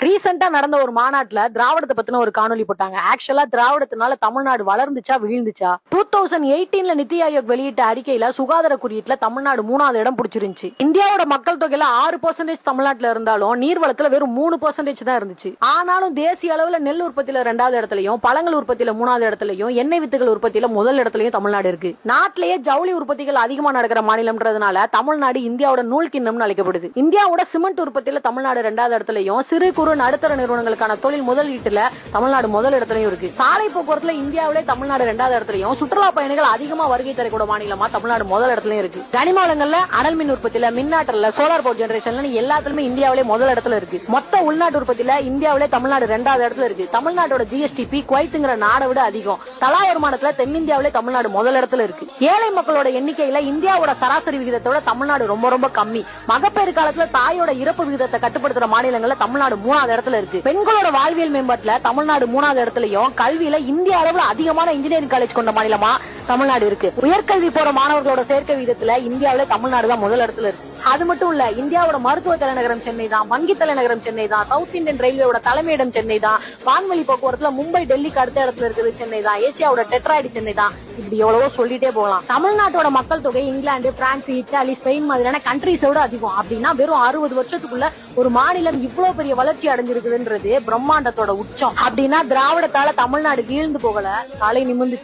ரீசெண்டா நடந்த ஒரு மாநாட்டுல திராவிடத்தை பத்தின ஒரு காணொலி போட்டாங்க. ஆக்சுவலா திராவிடத்தினால தமிழ்நாடு வளர்ந்துச்சா விழுந்துச்சா? 2018 நித்தி ஆயோக் வெளியிட்ட அறிக்கையில சுகாதார குறியீட்டுல தமிழ்நாடு 3வது இடம் பிடிச்சிருந்துச்சு. இந்தியாவோட மக்கள் தொகையில 6% தமிழ்நாட்டுல இருந்தாலும் நீர்வளத்துல வெறும் 3% தான் இருந்துச்சு. ஆனாலும் தேசிய அளவுல நெல் உற்பத்தியில 2வது இடத்துலயும், பழங்கள் உற்பத்தியில 3வது இடத்துலயும், எண்ணெய் வித்துகள் உற்பத்தியில முதல் இடத்துலயும் தமிழ்நாடு இருக்கு. நாட்டிலேயே ஜவுளி உற்பத்திகள் அதிகமா நடக்கிற மாநிலம்ன்றதுனால தமிழ்நாடு இந்தியாவோட நூல் கிண்ணம்னு அழைக்கப்படுது. இந்தியாவோட சிமெண்ட் உற்பத்தியில தமிழ்நாடு 2வது இடத்துலயும், சிறு குறு நடுத்தர நிறுவனங்களுக்கான தொழில் முதலீட்டுல தமிழ்நாடு முதல் இடத்துலயும் இருக்கு. சாலை போக்குவரத்துல இந்தியாவிலே தமிழ்நாடு 2வது இடத்துலயும், சுற்றுலா பயணிகள் அதிகமா வருகை தரக்கூடிய மாநிலமா தமிழ்நாடு முதல் இடத்துலயும் இருக்கு. கனிம வளங்கள்ல, அனல் மின் உற்பத்தியில, மின்னாற்றல்ல, சோலார் பவர் ஜெனரேஷன்ல எல்லாத்துலயுமே இந்தியாவிலே முதல் இடத்துல இருக்கு. மொத்த உள்நாட்டு உற்பத்தியில இந்தியாவிலே தமிழ்நாடு 2வது இடத்துல இருக்கு. தமிழ்நாட்டோட ஜிஎஸ்டிபி குவைத்துங்கிற நாடை விட அதிகம். தலா வருமானத்துல தென்னிந்தியாவிலே தமிழ்நாடு முதல் இடத்துல இருக்கு. ஏழை மக்களோட எண்ணிக்கையில இந்தியாவோட சராசரி விகிதத்தோட தமிழ்நாடு ரொம்ப ரொம்ப கம்மி. மகப்பேறு காலத்துல தாயோட இறப்பு விகிதத்தை கட்டுப்படுத்துற மாநிலங்கள்ல தமிழ்நாடு 3வது இடத்துல இருக்கு. பெண்களோட வாழ்வியல் மேம்பாட்டுல தமிழ்நாடு 3வது இடத்துலயும், கல்வியில இந்திய அளவுல அதிகமான இன்ஜினியரிங் காலேஜ் கொண்ட மாநிலமா தமிழ்நாடு இருக்கு. உயர்கல்வி போற மாணவர்களோட சேர்க்கை விகிதத்துல இந்தியாவில தமிழ்நாடு தான் முதல் இடத்துல இருக்கு. அது மட்டும் இல்ல, இந்தியாவோட மருத்துவ தலைநகரம் சென்னை தான், வங்கி தலைநகரம் சென்னை தான், சவுத் இந்தியன் ரயில்வேயோட தலைமையிடம் சென்னை தான், வான்வெளி போக்குவரத்துல மும்பை டெல்லிக்கு அடுத்த இடத்துல இருக்குது சென்னை தான், ஏசியாவோட டெட்ராய்டு சென்னை தான். இப்படி எவ்வளவோ சொல்லிட்டே போகலாம். தமிழ்நாட்டோட மக்கள் தொகை இங்கிலாந்து, பிரான்ஸ், இத்தாலி, ஸ்பெயின் மாதிரியான கண்ட்ரிஸோட அதிகம். அப்படின்னா வெறும் 60 வருஷத்துக்குள்ள ஒரு மாநிலம் இவ்வளவு பெரிய வளர்ச்சி அடைஞ்சிருக்குதுன்றது பிரம்மாண்டத்தோட உச்சம். அப்படின்னா திராவிடத்தால தமிழ்நாடு வீழ்ந்து போகல, காலை நிமிர்ந்துச்சு.